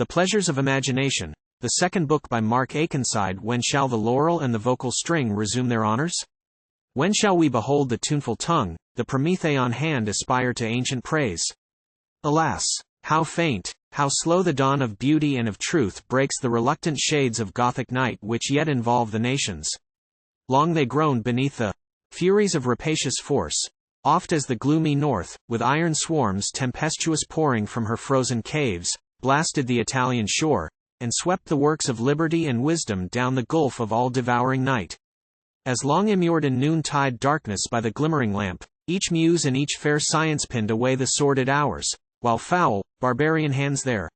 The Pleasures of Imagination, the second book by Mark Akenside. When shall the laurel and the vocal string resume their honors? When shall we behold the tuneful tongue, the Promethéan hand aspire to ancient praise? Alas, how faint, how slow the dawn of beauty and of truth breaks the reluctant shades of Gothic night which yet involve the nations. Long they groaned beneath the furies of rapacious force, oft as the gloomy north, with iron swarms tempestuous pouring from her frozen caves, blasted the Italian shore, and swept the works of liberty and wisdom down the gulph of all-devouring night. As long immur'd in noontide darkness by the glimmering lamp, each muse and each fair science pinned away the sordid hours, while foul, barbarian hands their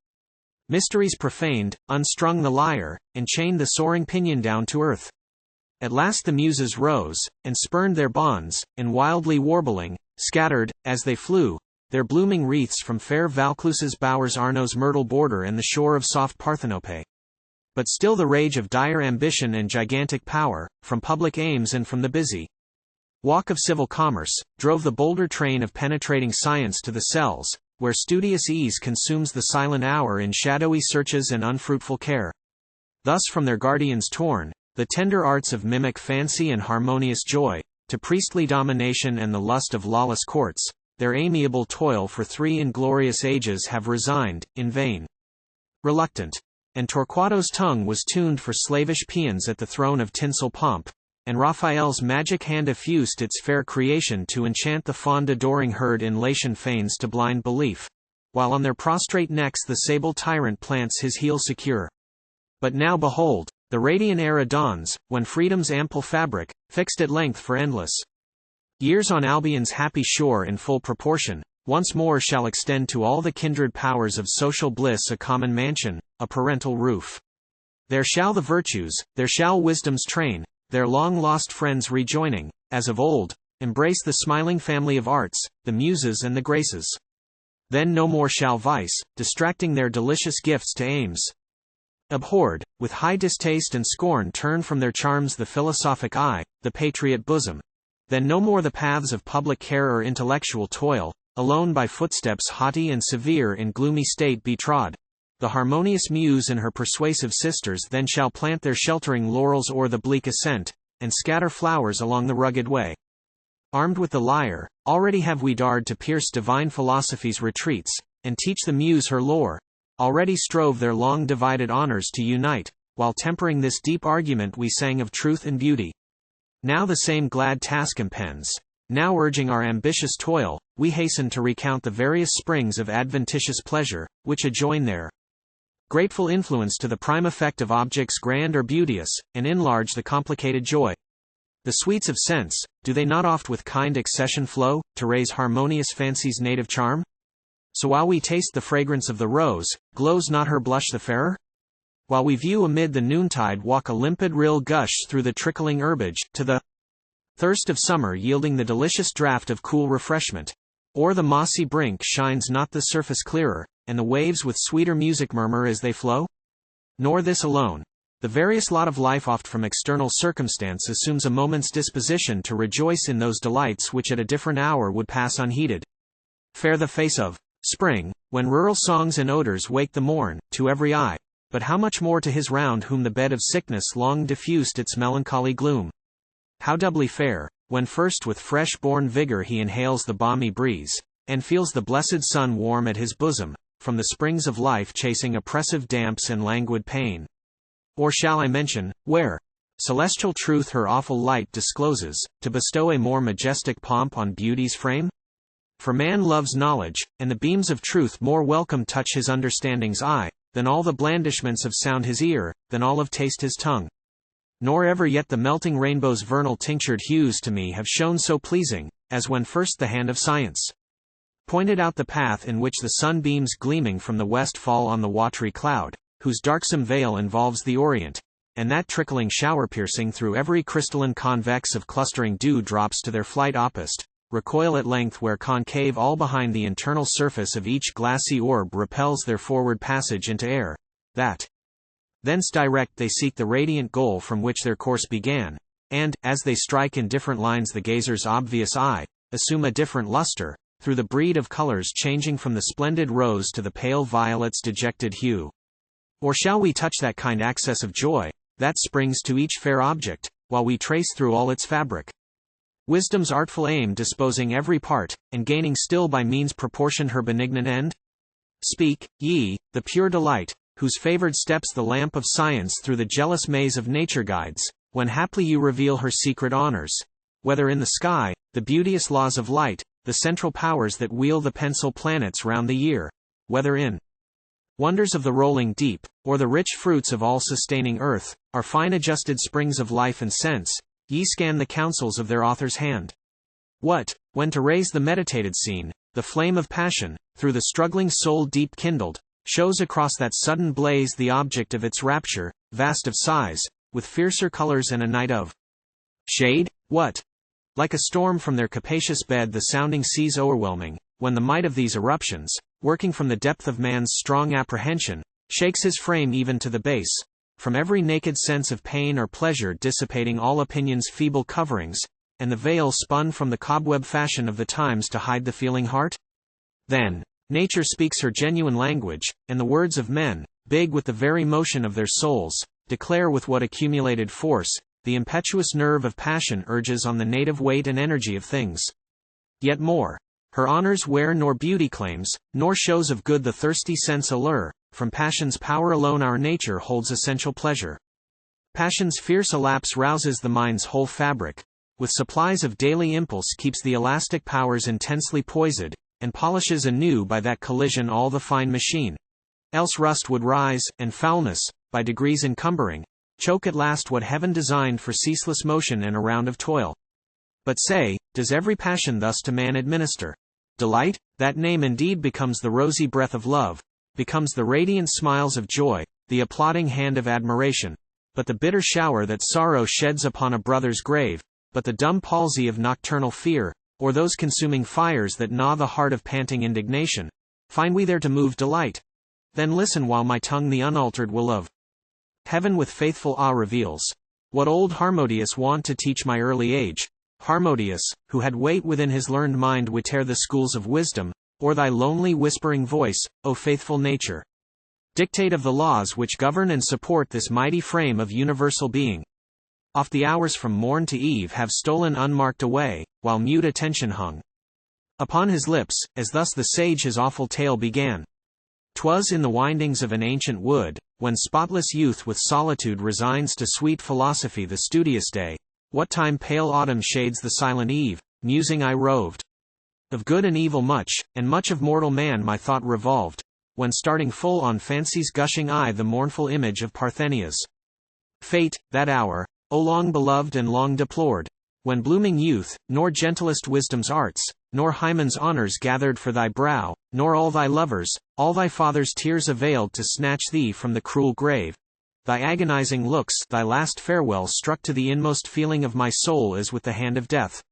mysteries profaned, unstrung the lyre, and chained the soaring pinion down to earth. At last the muses rose, and spurned their bonds, and wildly warbling, scattered, as they flew, their blooming wreaths from fair Vaucluse's bowers, Arno's myrtle border, and the shore of soft Parthenope. But still the rage of dire ambition and gigantic power, from public aims and from the busy walk of civil commerce, drove the bolder train of penetrating science to the cells, where studious ease consumes the silent hour in shadowy searches and unfruitful care. Thus from their guardians torn, the tender arts of mimic fancy and harmonious joy, to priestly domination and the lust of lawless courts, their amiable toil for 3 inglorious ages have resigned, in vain. Reluctant. And Torquato's tongue was tuned for slavish paeans at the throne of tinsel pomp, and Raphael's magic hand effused its fair creation to enchant the fond adoring herd in Latian fanes to blind belief, while on their prostrate necks the sable tyrant plants his heel secure. But now behold, the radiant era dawns, when freedom's ample fabric, fixed at length for endless years on Albion's happy shore in full proportion, once more shall extend to all the kindred powers of social bliss a common mansion, a parental roof. There shall the virtues, there shall wisdom's train, their long-lost friends rejoining, as of old, embrace the smiling family of arts, the muses and the graces. Then no more shall vice, distracting their delicious gifts to aims abhorred, with high distaste and scorn turn from their charms the philosophic eye, the patriot bosom. Then no more the paths of public care or intellectual toil, alone by footsteps haughty and severe in gloomy state be trod. The harmonious muse and her persuasive sisters then shall plant their sheltering laurels o'er the bleak ascent, and scatter flowers along the rugged way. Armed with the lyre, already have we dared to pierce divine philosophy's retreats, and teach the muse her lore. Already strove their long divided honors to unite, while tempering this deep argument we sang of truth and beauty. Now the same glad task impends. Now urging our ambitious toil, we hasten to recount the various springs of adventitious pleasure, which adjoin their grateful influence to the prime effect of objects grand or beauteous, and enlarge the complicated joy. The sweets of sense, do they not oft with kind accession flow, to raise harmonious fancy's native charm? So while we taste the fragrance of the rose, glows not her blush the fairer? While we view amid the noontide walk a limpid rill gush through the trickling herbage, to the thirst of summer yielding the delicious draught of cool refreshment. O'er the mossy brink shines not the surface clearer, and the waves with sweeter music murmur as they flow? Nor this alone. The various lot of life oft from external circumstance assumes a moment's disposition to rejoice in those delights which at a different hour would pass unheeded. Fair the face of spring, when rural songs and odors wake the morn, to every eye, but how much more to his round whom the bed of sickness long diffused its melancholy gloom. How doubly fair, when first with fresh-born vigor he inhales the balmy breeze, and feels the blessed sun warm at his bosom, from the springs of life chasing oppressive damps and languid pain. Or shall I mention, where celestial truth her awful light discloses, to bestow a more majestic pomp on beauty's frame? For man loves knowledge, and the beams of truth more welcome touch his understanding's eye, than all the blandishments of sound his ear, than all of taste his tongue. Nor ever yet the melting rainbow's vernal tinctured hues to me have shone so pleasing, as when first the hand of science pointed out the path in which the sunbeams gleaming from the west fall on the watery cloud, whose darksome veil involves the orient, and that trickling shower piercing through every crystalline convex of clustering dew drops to their flight opposite, recoil at length where concave all behind the internal surface of each glassy orb repels their forward passage into air, that thence direct they seek the radiant goal from which their course began, and, as they strike in different lines the gazer's obvious eye, assume a different luster, through the breed of colors changing from the splendid rose to the pale violet's dejected hue. Or shall we touch that kind access of joy, that springs to each fair object, while we trace through all its fabric wisdom's artful aim, disposing every part, and gaining still by means proportioned her benignant end? Speak, ye, the pure delight, whose favored steps the lamp of science through the jealous maze of nature guides, when haply you reveal her secret honors, whether in the sky, the beauteous laws of light, the central powers that wheel the pencil planets round the year, whether in wonders of the rolling deep, or the rich fruits of all-sustaining earth, are fine adjusted springs of life and sense, ye scan the counsels of their author's hand. What, when to raise the meditated scene, the flame of passion, through the struggling soul deep kindled, shows across that sudden blaze the object of its rapture, vast of size, with fiercer colors and a night of shade? What? Like a storm from their capacious bed the sounding seas o'erwhelming, when the might of these eruptions, working from the depth of man's strong apprehension, shakes his frame even to the base, from every naked sense of pain or pleasure dissipating all opinion's feeble coverings, and the veil spun from the cobweb fashion of the times to hide the feeling heart? Then, nature speaks her genuine language, and the words of men, big with the very motion of their souls, declare with what accumulated force, the impetuous nerve of passion urges on the native weight and energy of things. Yet more, her honors wear nor beauty claims, nor shows of good the thirsty sense allure, from passion's power alone our nature holds essential pleasure. Passion's fierce elapse rouses the mind's whole fabric, with supplies of daily impulse keeps the elastic powers intensely poised, and polishes anew by that collision all the fine machine. Else rust would rise, and foulness, by degrees encumbering, choke at last what heaven designed for ceaseless motion and a round of toil. But say, does every passion thus to man administer delight? That name indeed becomes the rosy breath of love, becomes the radiant smiles of joy, the applauding hand of admiration, but the bitter shower that sorrow sheds upon a brother's grave, but the dumb palsy of nocturnal fear, or those consuming fires that gnaw the heart of panting indignation, find we there to move delight? Then listen while my tongue the unaltered will of heaven with faithful awe reveals. What old Harmodius wont to teach my early age, Harmodius, who had weight within his learned mind would tear the schools of wisdom, or thy lonely whispering voice, O faithful nature, dictate of the laws which govern and support this mighty frame of universal being. Oft the hours from morn to eve have stolen unmarked away, while mute attention hung upon his lips, as thus the sage his awful tale began. 'Twas in the windings of an ancient wood, when spotless youth with solitude resigns to sweet philosophy the studious day, what time pale autumn shades the silent eve, musing I roved. Of good and evil much, and much of mortal man my thought revolved, when starting full on fancy's gushing eye the mournful image of Parthenia's fate, that hour, O long beloved and long deplored, when blooming youth, nor gentlest wisdom's arts, nor Hymen's honors gathered for thy brow, nor all thy lovers, all thy father's tears availed to snatch thee from the cruel grave. Thy agonizing looks, thy last farewell struck to the inmost feeling of my soul as with the hand of death.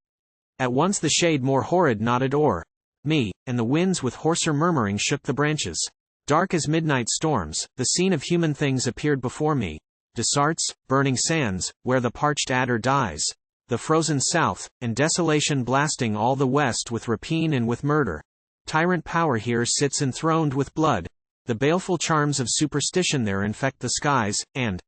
At once the shade more horrid nodded o'er me, and the winds with hoarser murmuring shook the branches. Dark as midnight storms, the scene of human things appeared before me. Desarts, burning sands, where the parched adder dies, the frozen south, and desolation blasting all the west with rapine and with murder. Tyrant power here sits enthroned with blood. The baleful charms of superstition there infect the skies, and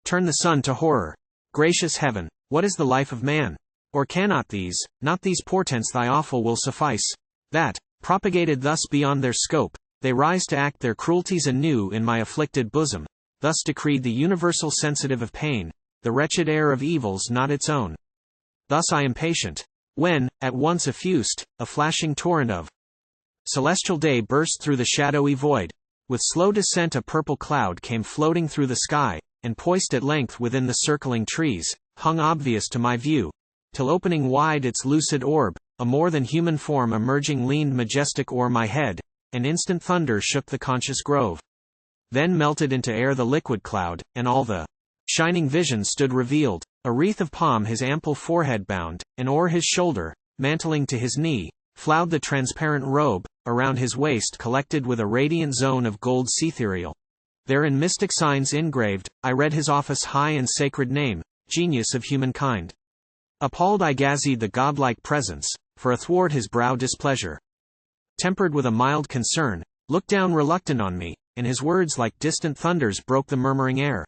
turn the sun to horror. Gracious heaven, what is the life of man? Or cannot these, not these portents thy awful will suffice, that, propagated thus beyond their scope, they rise to act their cruelties anew in my afflicted bosom? Thus decreed the universal sensitive of pain, the wretched heir of evils not its own. Thus I am patient, when, at once effused, a flashing torrent of celestial day burst through the shadowy void. With slow descent a purple cloud came floating through the sky, and poised at length within the circling trees, hung obvious to my view, till opening wide its lucid orb, a more than human form emerging leaned majestic o'er my head, and instant thunder shook the conscious grove. Then melted into air the liquid cloud, and all the shining vision stood revealed. A wreath of palm his ample forehead bound, and o'er his shoulder, mantling to his knee, flowed the transparent robe, around his waist collected with a radiant zone of gold cethereal. There in mystic signs engraved, I read his office high and sacred name, genius of humankind. Appalled I gazied the godlike presence, for athwart his brow displeasure, tempered with a mild concern, looked down reluctant on me, and his words like distant thunders broke the murmuring air.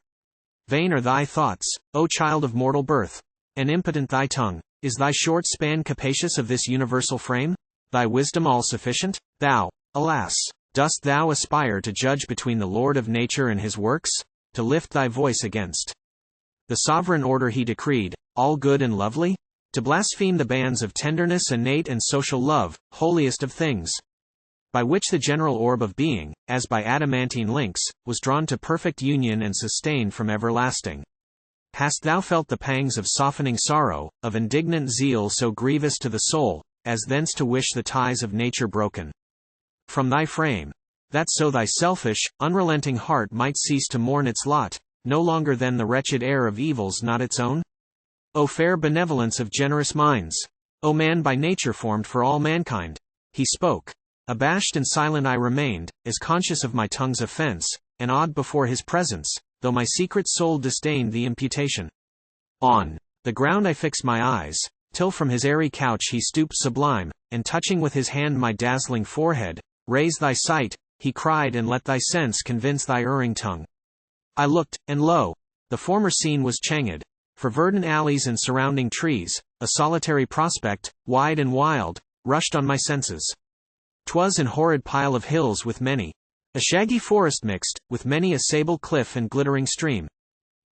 Vain are thy thoughts, O child of mortal birth, and impotent thy tongue. Is thy short span capacious of this universal frame? Thy wisdom all-sufficient? Thou, alas, dost thou aspire to judge between the Lord of nature and his works? To lift thy voice against the sovereign order he decreed, all good and lovely? To blaspheme the bands of tenderness innate and social love, holiest of things, by which the general orb of being, as by adamantine links, was drawn to perfect union and sustained from everlasting. Hast thou felt the pangs of softening sorrow, of indignant zeal so grievous to the soul, as thence to wish the ties of nature broken from thy frame, that so thy selfish, unrelenting heart might cease to mourn its lot, no longer than the wretched heir of evils not its own? O fair benevolence of generous minds! O man by nature formed for all mankind! He spoke. Abashed and silent I remained, as conscious of my tongue's offense, and awed before his presence, though my secret soul disdained the imputation. On the ground I fixed my eyes, till from his airy couch he stooped sublime, and touching with his hand my dazzling forehead, raise thy sight, he cried, and let thy sense convince thy erring tongue. I looked, and lo! The former scene was changed. For verdant alleys and surrounding trees, a solitary prospect, wide and wild, rushed on my senses. 'Twas an horrid pile of hills with many a shaggy forest mixed, with many a sable cliff and glittering stream.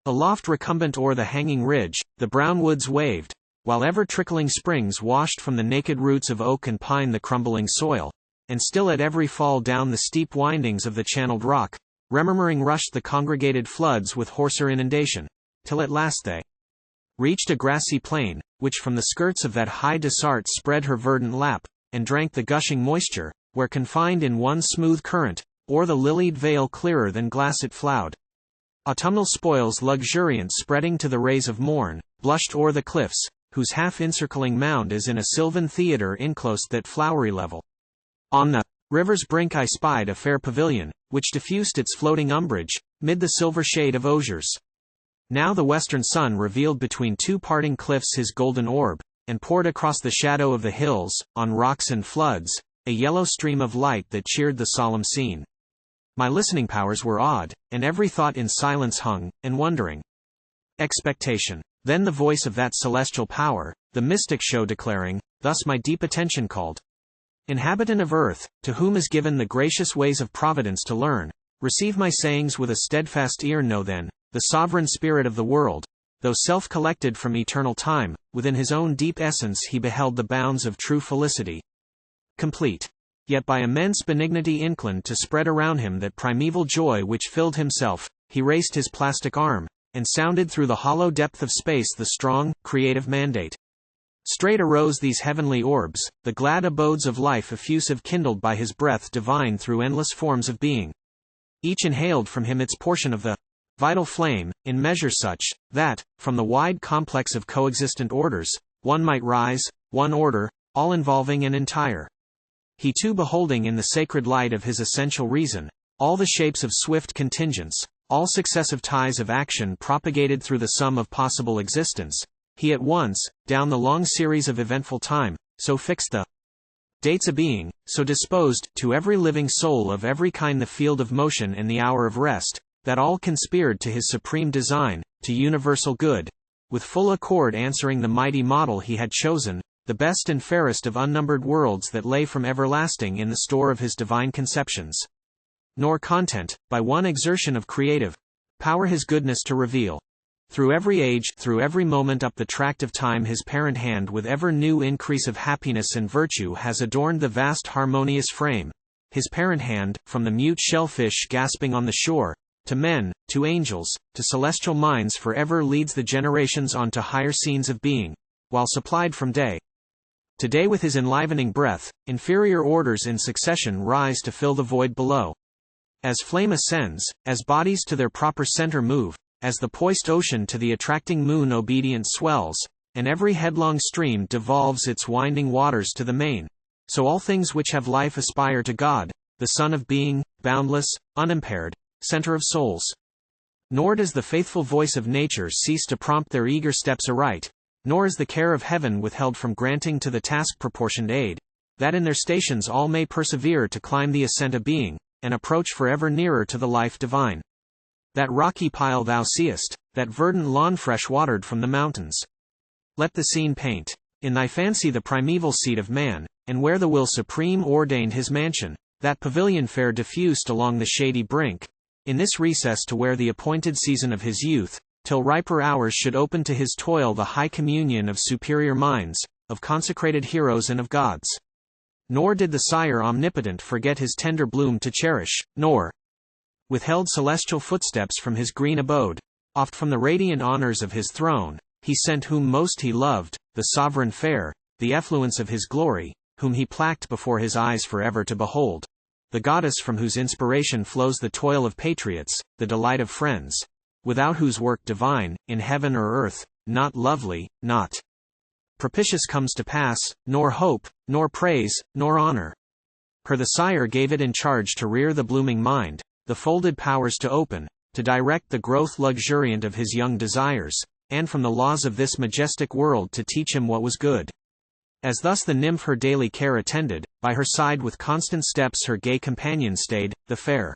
Aloft recumbent o'er the hanging ridge, the brown woods waved, while ever-trickling springs washed from the naked roots of oak and pine the crumbling soil, and still at every fall down the steep windings of the channeled rock, remurmuring rushed the congregated floods with hoarser inundation, till at last they reached a grassy plain, which from the skirts of that high desart spread her verdant lap, and drank the gushing moisture, where confined in one smooth current, o'er the lilied vale clearer than glass it flowed. Autumnal spoils luxuriant spreading to the rays of morn, blushed o'er the cliffs, whose half-encircling mound is in a sylvan theatre inclosed that flowery level. On the river's brink I spied a fair pavilion, which diffused its floating umbrage, mid the silver shade of osiers. Now the western sun revealed between two parting cliffs his golden orb, and poured across the shadow of the hills, on rocks and floods, a yellow stream of light that cheered the solemn scene. My listening powers were awed, and every thought in silence hung, and wondering expectation. Then the voice of that celestial power, the mystic show declaring, thus my deep attention called. Inhabitant of earth, to whom is given the gracious ways of providence to learn, receive my sayings with a steadfast ear. Know then, the sovereign spirit of the world, though self-collected from eternal time, within his own deep essence he beheld the bounds of true felicity complete, yet by immense benignity inclined to spread around him that primeval joy which filled himself. He raised his plastic arm, and sounded through the hollow depth of space the strong, creative mandate. Straight arose these heavenly orbs, the glad abodes of life effusive kindled by his breath divine through endless forms of being. Each inhaled from him its portion of the vital flame, in measure such, that, from the wide complex of coexistent orders, one might rise, one order, all-involving and entire. He too beholding in the sacred light of his essential reason, all the shapes of swift contingents, all successive ties of action propagated through the sum of possible existence, he at once, down the long series of eventful time, so fixed the dates of being, so disposed, to every living soul of every kind the field of motion and the hour of rest, that all conspired to his supreme design, to universal good, with full accord answering the mighty model he had chosen, the best and fairest of unnumbered worlds that lay from everlasting in the store of his divine conceptions. Nor content, by one exertion of creative power his goodness to reveal. Through every age, through every moment up the tract of time his parent hand with ever new increase of happiness and virtue has adorned the vast harmonious frame. His parent hand, from the mute shellfish gasping on the shore, to men, to angels, to celestial minds forever leads the generations on to higher scenes of being, while supplied from day to day with his enlivening breath, inferior orders in succession rise to fill the void below. As flame ascends, as bodies to their proper center move, as the poised ocean to the attracting moon obedient swells, and every headlong stream devolves its winding waters to the main, so all things which have life aspire to God, the Son of Being, boundless, unimpaired, center of souls. Nor does the faithful voice of nature cease to prompt their eager steps aright, nor is the care of heaven withheld from granting to the task proportioned aid, that in their stations all may persevere to climb the ascent of being, and approach forever nearer to the life divine. That rocky pile thou seest, that verdant lawn fresh watered from the mountains. Let the scene paint, in thy fancy, the primeval seat of man, and where the will supreme ordained his mansion, that pavilion fair diffused along the shady brink, in this recess to where the appointed season of his youth, till riper hours should open to his toil the high communion of superior minds, of consecrated heroes and of gods. Nor did the Sire omnipotent forget his tender bloom to cherish, nor withheld celestial footsteps from his green abode. Oft from the radiant honors of his throne, he sent whom most he loved, the sovereign fair, the effluence of his glory, whom he placked before his eyes forever to behold. The goddess from whose inspiration flows the toil of patriots, the delight of friends, without whose work divine, in heaven or earth, not lovely, not propitious comes to pass, nor hope, nor praise, nor honor. Her the Sire gave it in charge to rear the blooming mind, the folded powers to open, to direct the growth luxuriant of his young desires, and from the laws of this majestic world to teach him what was good. As thus the nymph her daily care attended, by her side with constant steps her gay companion stayed, the fair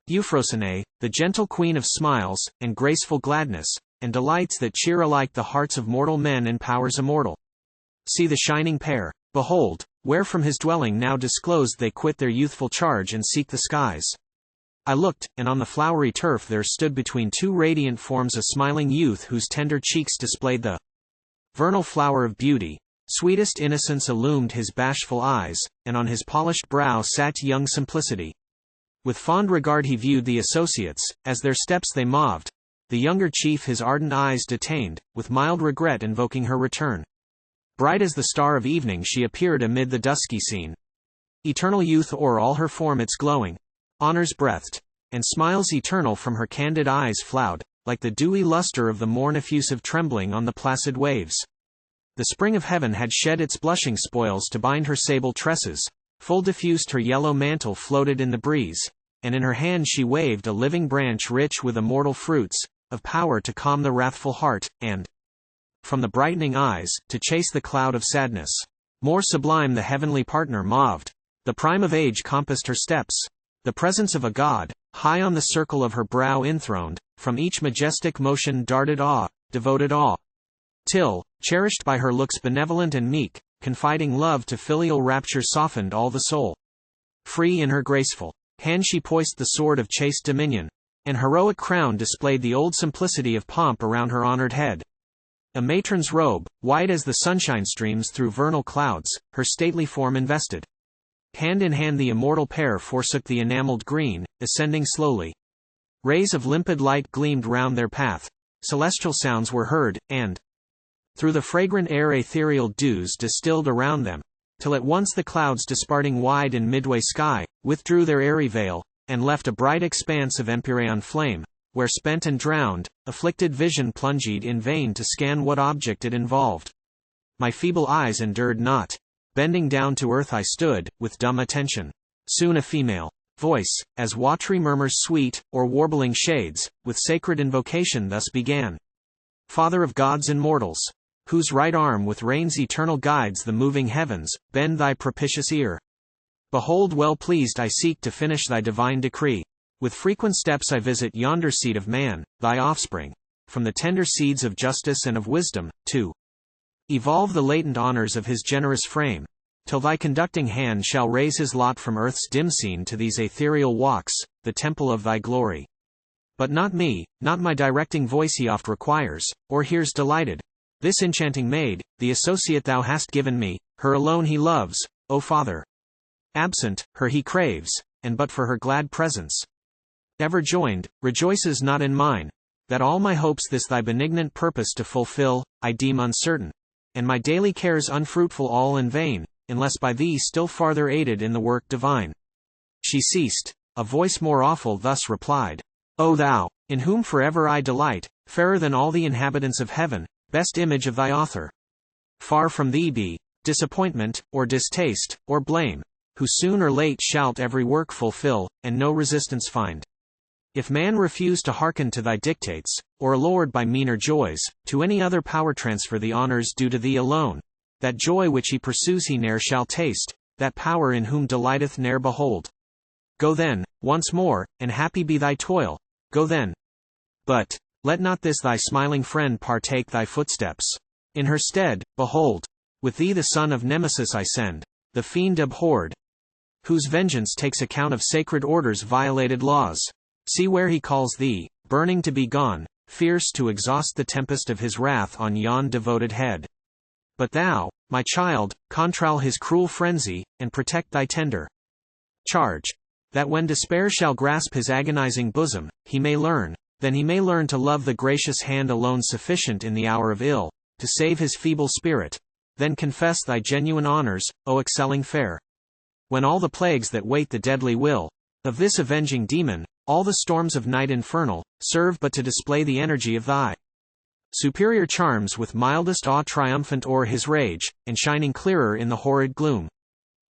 Euphrosyne, the gentle queen of smiles, and graceful gladness, and delights that cheer alike the hearts of mortal men and powers immortal. See the shining pair, behold, where from his dwelling now disclosed they quit their youthful charge and seek the skies. I looked, and on the flowery turf there stood between two radiant forms a smiling youth whose tender cheeks displayed the vernal flower of beauty. Sweetest innocence illumed his bashful eyes, and on his polished brow sat young simplicity. With fond regard he viewed the associates, as their steps they moved. The younger chief his ardent eyes detained, with mild regret invoking her return. Bright as the star of evening she appeared amid the dusky scene. Eternal youth o'er all her form its glowing honors breathed, and smiles eternal from her candid eyes flowed, like the dewy luster of the morn effusive trembling on the placid waves. The spring of heaven had shed its blushing spoils to bind her sable tresses, full diffused her yellow mantle floated in the breeze, and in her hand she waved a living branch rich with immortal fruits, of power to calm the wrathful heart, and from the brightening eyes, to chase the cloud of sadness. More sublime the heavenly partner moved. The prime of age compassed her steps. The presence of a god, high on the circle of her brow enthroned, from each majestic motion darted awe, devoted awe. Till, cherished by her looks benevolent and meek, confiding love to filial rapture softened all the soul. Free in her graceful hand she poised the sword of chaste dominion, and heroic crown displayed the old simplicity of pomp around her honored head. A matron's robe, white as the sunshine streams through vernal clouds, her stately form invested. Hand in hand the immortal pair forsook the enameled green, ascending slowly. Rays of limpid light gleamed round their path. Celestial sounds were heard, and through the fragrant air ethereal dews distilled around them, till at once the clouds disparting wide in midway sky, withdrew their airy veil, and left a bright expanse of empyrean flame, where spent and drowned, afflicted vision plunged in vain to scan what object it involved. My feeble eyes endured not. Bending down to earth I stood, with dumb attention. Soon a female voice, as watery murmurs sweet, or warbling shades, with sacred invocation thus began. Father of gods and mortals, whose right arm with reins eternal guides the moving heavens, bend thy propitious ear. Behold, well pleased I seek to finish thy divine decree. With frequent steps I visit yonder seed of man, thy offspring, from the tender seeds of justice and of wisdom, to evolve the latent honors of his generous frame, till thy conducting hand shall raise his lot from earth's dim scene to these ethereal walks, the temple of thy glory. But not me, not my directing voice he oft requires, or hears delighted. This enchanting maid, the associate thou hast given me, her alone he loves, O Father. Absent, her he craves, and but for her glad presence, ever joined, rejoices not in mine. That all my hopes this thy benignant purpose to fulfill, I deem uncertain, and my daily cares unfruitful all in vain, unless by thee still farther aided in the work divine. She ceased. A voice more awful thus replied, O thou, in whom forever I delight, fairer than all the inhabitants of heaven, best image of thy author. Far from thee be disappointment, or distaste, or blame, who soon or late shalt every work fulfill, and no resistance find. If man refuse to hearken to thy dictates, or allured by meaner joys, to any other power transfer the honors due to thee alone. That joy which he pursues he ne'er shall taste, that power in whom delighteth ne'er behold. Go then, once more, and happy be thy toil. Go then. But let not this thy smiling friend partake thy footsteps. In her stead, behold, with thee the son of Nemesis I send, the fiend abhorred, whose vengeance takes account of sacred orders' violated laws. See where he calls thee, burning to be gone, fierce to exhaust the tempest of his wrath on yon devoted head. But thou, my child, control his cruel frenzy, and protect thy tender charge, that when despair shall grasp his agonizing bosom, he may learn, then he may learn to love the gracious hand alone sufficient in the hour of ill, to save his feeble spirit. Then confess thy genuine honors, O excelling fair. When all the plagues that wait the deadly will of this avenging demon, all the storms of night infernal, serve but to display the energy of thy superior charms with mildest awe triumphant o'er his rage, and shining clearer in the horrid gloom.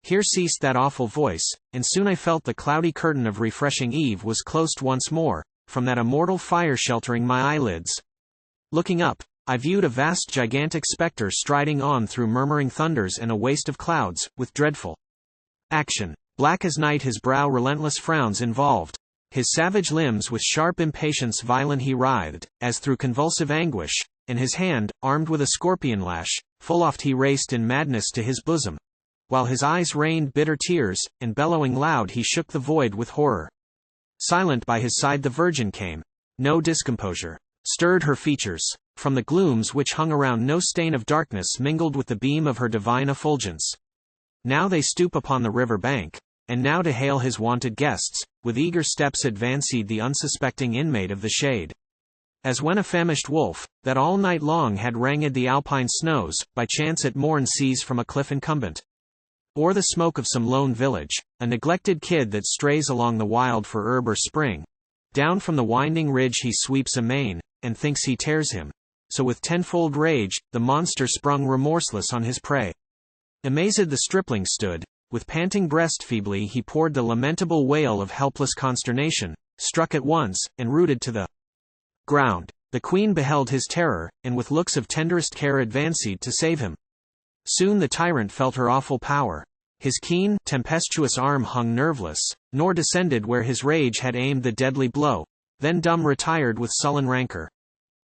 Here ceased that awful voice, and soon I felt the cloudy curtain of refreshing eve was closed once more, from that immortal fire sheltering my eyelids. Looking up, I viewed a vast gigantic spectre striding on through murmuring thunders and a waste of clouds, with dreadful action. Black as night his brow relentless frowns involved. His savage limbs with sharp impatience violent he writhed, as through convulsive anguish, and his hand, armed with a scorpion lash, full oft he raced in madness to his bosom, while his eyes rained bitter tears, and bellowing loud he shook the void with horror. Silent by his side the Virgin came. No discomposure stirred her features. From the glooms which hung around no stain of darkness mingled with the beam of her divine effulgence. Now they stoop upon the river bank, and now to hail his wonted guests, with eager steps advanced the unsuspecting inmate of the shade. As when a famished wolf, that all night long had ranged the alpine snows, by chance at morn sees from a cliff incumbent, or the smoke of some lone village, a neglected kid that strays along the wild for herb or spring. Down from the winding ridge he sweeps amain, and thinks he tears him. So with tenfold rage, the monster sprung remorseless on his prey. Amazed the stripling stood, with panting breast feebly he poured the lamentable wail of helpless consternation, struck at once, and rooted to the ground. The queen beheld his terror, and with looks of tenderest care advanced to save him. Soon the tyrant felt her awful power. His keen, tempestuous arm hung nerveless, nor descended where his rage had aimed the deadly blow. Then dumb retired with sullen rancor.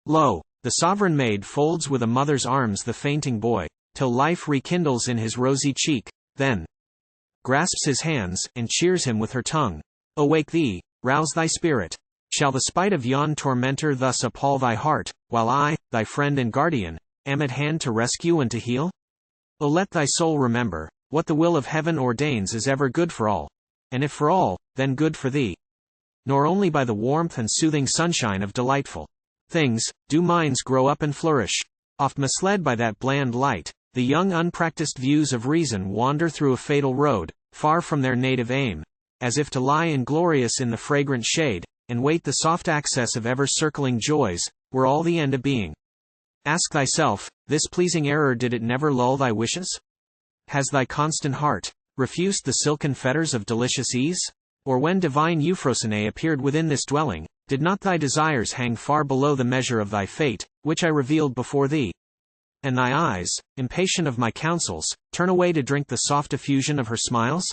Lo, the sovereign maid folds with a mother's arms the fainting boy, till life rekindles in his rosy cheek, then grasps his hands, and cheers him with her tongue. Awake thee, rouse thy spirit. Shall the spite of yon tormentor thus appall thy heart, while I, thy friend and guardian, am at hand to rescue and to heal? O let thy soul remember, what the will of heaven ordains is ever good for all, and if for all, then good for thee. Nor only by the warmth and soothing sunshine of delightful things, do minds grow up and flourish. Oft misled by that bland light, the young unpracticed views of reason wander through a fatal road, far from their native aim, as if to lie inglorious in the fragrant shade, and wait the soft access of ever-circling joys, were all the end of being. Ask thyself, this pleasing error did it never lull thy wishes? Has thy constant heart refused the silken fetters of delicious ease? Or when divine Euphrosyne appeared within this dwelling, did not thy desires hang far below the measure of thy fate, which I revealed before thee? And thy eyes, impatient of my counsels, turn away to drink the soft effusion of her smiles?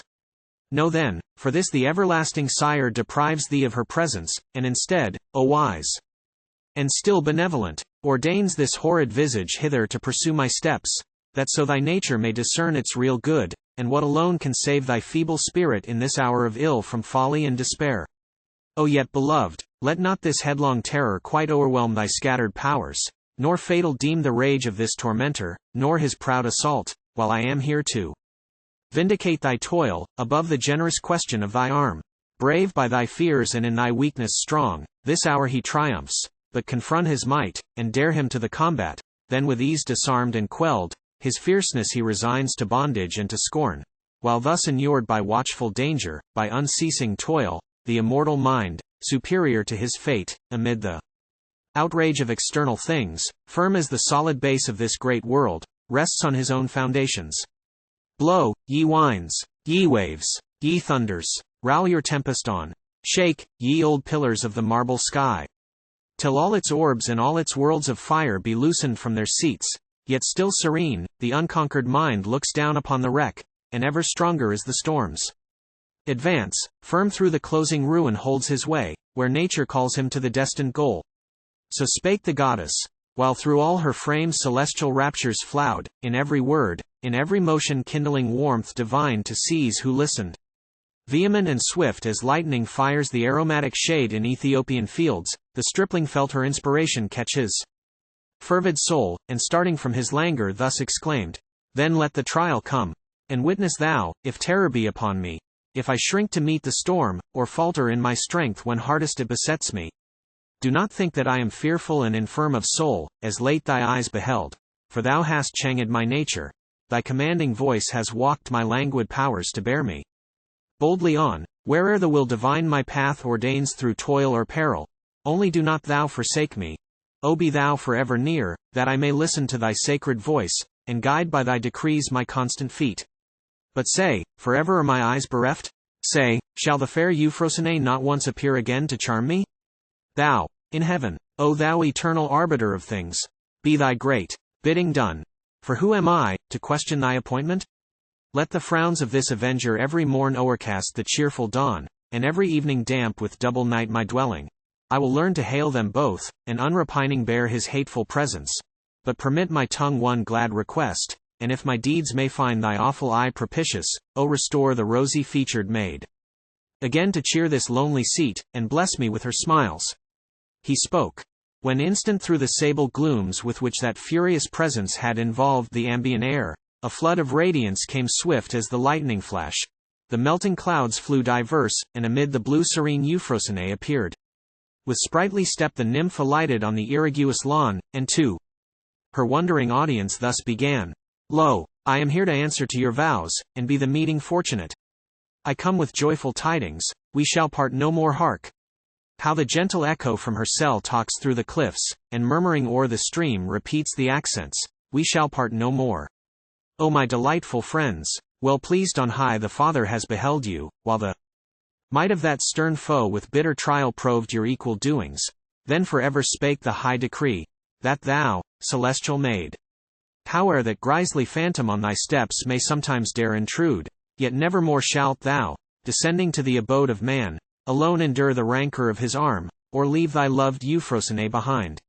Know then, for this the everlasting Sire deprives thee of her presence, and instead, O wise and still benevolent, ordains this horrid visage hither to pursue my steps, that so thy nature may discern its real good, and what alone can save thy feeble spirit in this hour of ill from folly and despair. O yet, beloved, let not this headlong terror quite o'erwhelm thy scattered powers, nor fatal deem the rage of this tormentor, nor his proud assault, while I am here to vindicate thy toil, above the generous question of thy arm. Brave by thy fears and in thy weakness strong, this hour he triumphs, but confront his might, and dare him to the combat, then with ease disarmed and quelled, his fierceness he resigns to bondage and to scorn, while thus inured by watchful danger, by unceasing toil, the immortal mind, superior to his fate, amid the outrage of external things, firm as the solid base of this great world, rests on his own foundations. Blow, ye winds, ye waves, ye thunders, rowl your tempest on. Shake, ye old pillars of the marble sky, till all its orbs and all its worlds of fire be loosened from their seats. Yet still serene, the unconquered mind looks down upon the wreck, and ever stronger is the storms. Advance, firm through the closing ruin holds his way, where nature calls him to the destined goal. So spake the goddess, while through all her frame celestial raptures flowed, in every word, in every motion kindling warmth divine to seize who listened. Vehement and swift as lightning fires the aromatic shade in Ethiopian fields, the stripling felt her inspiration catch his fervid soul, and starting from his languor thus exclaimed, "Then let the trial come, and witness thou, if terror be upon me, if I shrink to meet the storm, or falter in my strength when hardest it besets me. Do not think that I am fearful and infirm of soul, as late thy eyes beheld, for thou hast changed my nature, thy commanding voice has walked my languid powers to bear me boldly on, where'er the will divine my path ordains through toil or peril. Only do not thou forsake me. O be thou forever near, that I may listen to thy sacred voice, and guide by thy decrees my constant feet. But say, forever are my eyes bereft? Say, shall the fair Euphrosyne not once appear again to charm me? Thou, in heaven, O thou eternal arbiter of things, be thy great bidding done. For who am I, to question thy appointment? Let the frowns of this avenger every morn o'ercast the cheerful dawn, and every evening damp with double night my dwelling. I will learn to hail them both, and unrepining bear his hateful presence. But permit my tongue one glad request, and if my deeds may find thy awful eye propitious, O restore the rosy-featured maid again to cheer this lonely seat, and bless me with her smiles." He spoke, when instant through the sable glooms with which that furious presence had involved the ambient air, a flood of radiance came swift as the lightning flash. The melting clouds flew diverse, and amid the blue serene Euphrosyne appeared. With sprightly step the nymph alighted on the irriguous lawn, and to her wondering audience thus began, "Lo, I am here to answer to your vows, and be the meeting fortunate. I come with joyful tidings, we shall part no more. Hark! How the gentle echo from her cell talks through the cliffs, and murmuring o'er the stream repeats the accents, we shall part no more. O my delightful friends, well pleased on high the Father has beheld you, while the might of that stern foe with bitter trial proved your equal doings. Then forever spake the high decree, that thou, celestial maid, howe'er that grisly phantom on thy steps may sometimes dare intrude, yet nevermore shalt thou, descending to the abode of man, alone endure the rancor of his arm, or leave thy loved Euphrosyne behind."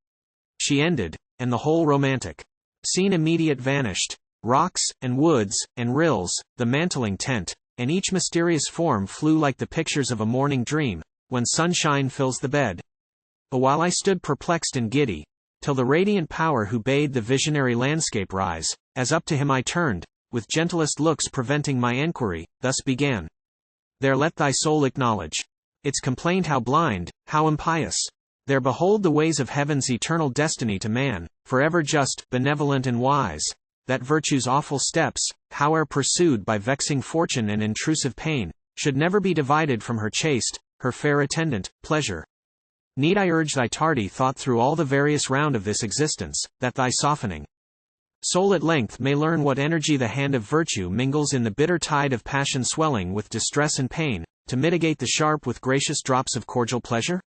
She ended, and the whole romantic scene immediate vanished. Rocks, and woods, and rills, the mantling tent, and each mysterious form flew like the pictures of a morning dream, when sunshine fills the bed. But while I stood perplexed and giddy, till the radiant power who bade the visionary landscape rise, as up to him I turned, with gentlest looks preventing my enquiry, thus began. "There let thy soul acknowledge its complaint how blind, how impious. There behold the ways of heaven's eternal destiny to man, forever just, benevolent and wise. That virtue's awful steps, howe'er pursued by vexing fortune and intrusive pain, should never be divided from her chaste, her fair attendant, pleasure. Need I urge thy tardy thought through all the various round of this existence, that thy softening soul at length may learn what energy the hand of virtue mingles in the bitter tide of passion swelling with distress and pain, to mitigate the sharp with gracious drops of cordial pleasure?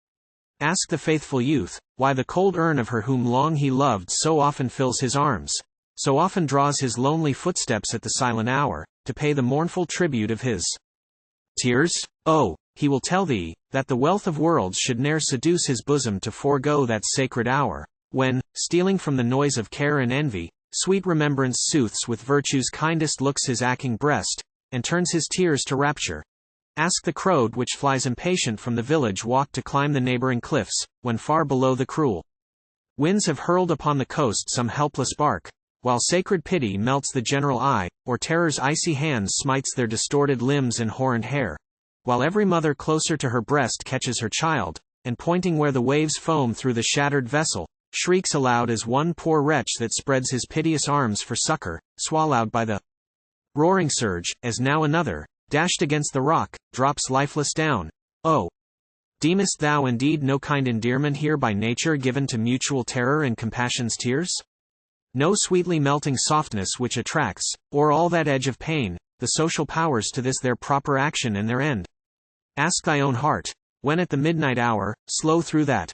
Ask the faithful youth, why the cold urn of her whom long he loved so often fills his arms, so often draws his lonely footsteps at the silent hour, to pay the mournful tribute of his tears? Oh, he will tell thee, that the wealth of worlds should ne'er seduce his bosom to forego that sacred hour, when, stealing from the noise of care and envy, sweet remembrance soothes with virtue's kindest looks his aching breast, and turns his tears to rapture. Ask the crowd which flies impatient from the village walk to climb the neighboring cliffs, when far below the cruel winds have hurled upon the coast some helpless bark, while sacred pity melts the general eye, or terror's icy hand smites their distorted limbs and horned hair, while every mother closer to her breast catches her child, and pointing where the waves foam through the shattered vessel, shrieks aloud as one poor wretch that spreads his piteous arms for succor, swallowed by the roaring surge, as now another, dashed against the rock, drops lifeless down. Oh, deemest thou indeed no kind endearment here by nature given to mutual terror and compassion's tears? No sweetly melting softness which attracts, or all that edge of pain, the social powers to this their proper action and their end? Ask thy own heart, when at the midnight hour, slow through that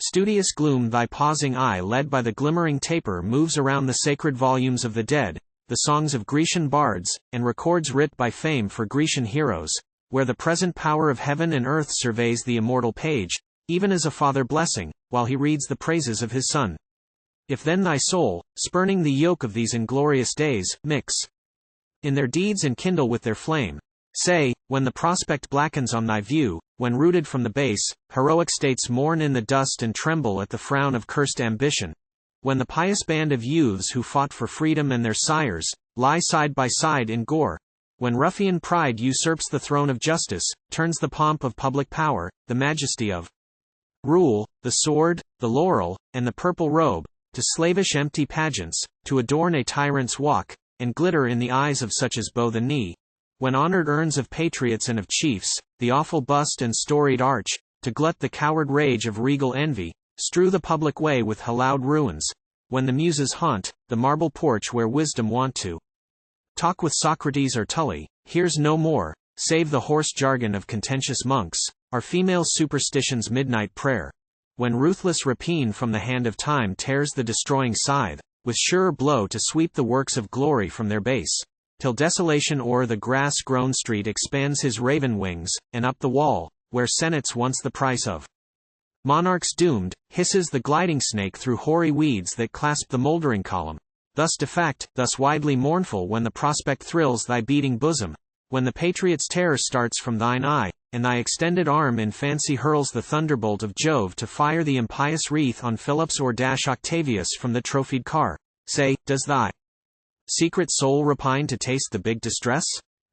studious gloom thy pausing eye led by the glimmering taper moves around the sacred volumes of the dead, the songs of Grecian bards, and records writ by fame for Grecian heroes, where the present power of heaven and earth surveys the immortal page, even as a father blessing, while he reads the praises of his son. If then thy soul, spurning the yoke of these inglorious days, mix in their deeds and kindle with their flame, say, when the prospect blackens on thy view, when rooted from the base, heroic states mourn in the dust and tremble at the frown of cursed ambition, when the pious band of youths who fought for freedom and their sires, lie side by side in gore, when ruffian pride usurps the throne of justice, turns the pomp of public power, the majesty of rule, the sword, the laurel, and the purple robe, to slavish empty pageants, to adorn a tyrant's walk, and glitter in the eyes of such as bow the knee, when honored urns of patriots and of chiefs, the awful bust and storied arch, to glut the coward rage of regal envy, strew the public way with hallowed ruins, when the muses haunt the marble porch where wisdom wont to talk with Socrates or Tully, hears no more, save the hoarse jargon of contentious monks, our female superstition's midnight prayer, when ruthless rapine from the hand of time tears the destroying scythe, with surer blow to sweep the works of glory from their base, till desolation o'er the grass-grown street expands his raven wings, and up the wall, where senates once the price of monarchs doomed, hisses the gliding snake through hoary weeds that clasp the mouldering column, thus defact, thus widely mournful when the prospect thrills thy beating bosom, when the patriot's terror starts from thine eye, and thy extended arm in fancy hurls the thunderbolt of Jove to fire the impious wreath on Phillips or Octavius from the trophied car, say, does thy secret soul repine to taste the big distress?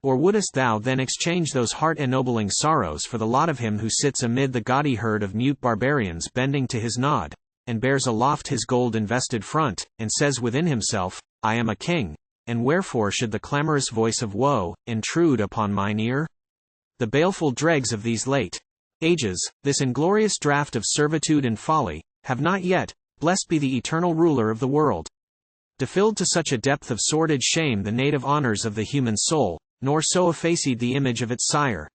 Or wouldest thou then exchange those heart-ennobling sorrows for the lot of him who sits amid the gaudy herd of mute barbarians bending to his nod, and bears aloft his gold-invested front, and says within himself, I am a king, and wherefore should the clamorous voice of woe intrude upon mine ear? The baleful dregs of these late ages, this inglorious draught of servitude and folly, have not yet, blessed be the eternal ruler of the world, defilled to such a depth of sordid shame the native honors of the human soul, nor so effaced the image of its sire,